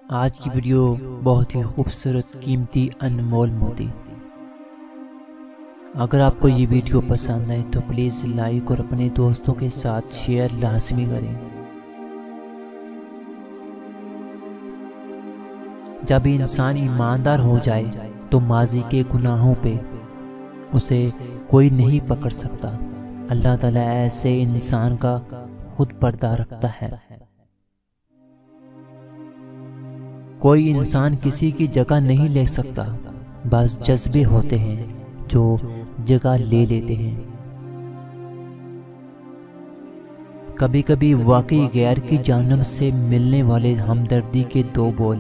آج کی ویڈیو بہت ہی خوبصورت قیمتی انمول موتی۔ اگر آپ کو یہ ویڈیو پسند آئے تو پلیز لائک اور اپنے دوستوں کے ساتھ شیئر لازمی کریں۔ جب انسان ایماندار ہو جائے تو ماضی کے گناہوں پہ اسے کوئی نہیں پکڑ سکتا۔ اللہ تعالیٰ ایسے انسان کا خود پردہ رکھتا ہے۔ کوئی انسان کسی کی جگہ نہیں لے سکتا، بس جذبے ہوتے ہیں جو جگہ لے لیتے ہیں۔ کبھی کبھی واقعی غیر کی جانب سے ملنے والے ہمدردی کے دو بول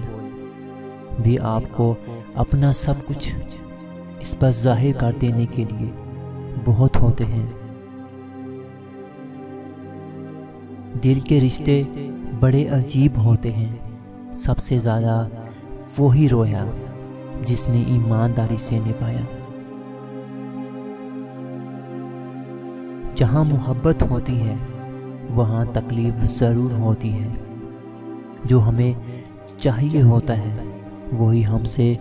بھی آپ کو اپنا سب کچھ اس پر ظاہر کر دینے کے لیے بہت ہوتے ہیں۔ دل کے رشتے بڑے عجیب ہوتے ہیں۔ سب سے زیادہ وہی رویا جس نے ایمانداری سے نبھایا۔ جہاں محبت ہوتی ہے وہاں تکلیف ضرور ہوتی ہے۔ جو ہمیں چاہیے ہوتا ہے وہی ہم سے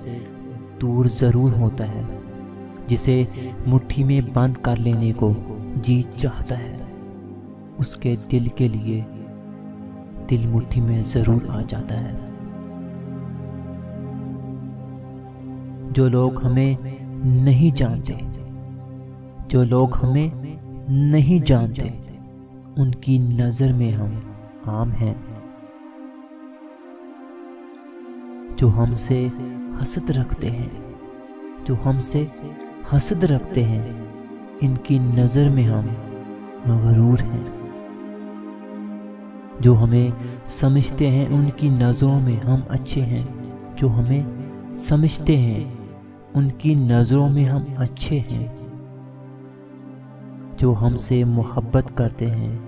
دور ضرور ہوتا ہے۔ جسے مٹھی میں بند کر لینے کو جی چاہتا ہے، اس کے دل کے لیے دل مٹھی میں ضرور آ جاتا ہے۔ جو لوگ ہمیں نہیں جانتے، جو لوگ ہمیں نہیں جانتے، ان کی نظر میں ہم عام ہیں۔ جو ہم سے حسد رکھتے ہیں، جو ہم سے حسد رکھتے ہیں، ان کی نظر میں ہم مغرور ہیں۔ جو ہمیں سمجھتے ہیں ان کی نظروں میں ہم اچھے ہیں، جو ہمیں سمجھتے ہیں ان کی نظروں میں ہم اچھے ہیں۔ جو ہم سے محبت کرتے ہیں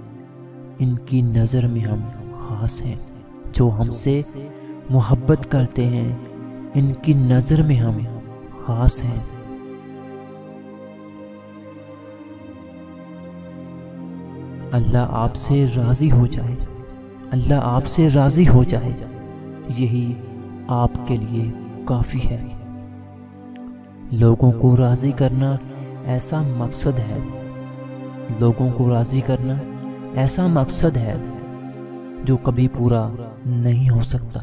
ان کی نظر میں ہم خاص ہیں، جو ہم سے محبت کرتے ہیں ان کی نظر میں ہم خاص ہیں۔ اللہ آپ سے راضی ہو جائے، اللہ آپ سے راضی ہو جائے، یہی آپ کے لیے کافی ہے۔ لوگوں کو راضی کرنا ایسا مقصد ہے، لوگوں کو راضی کرنا ایسا مقصد ہے جو کبھی پورا نہیں ہو سکتا۔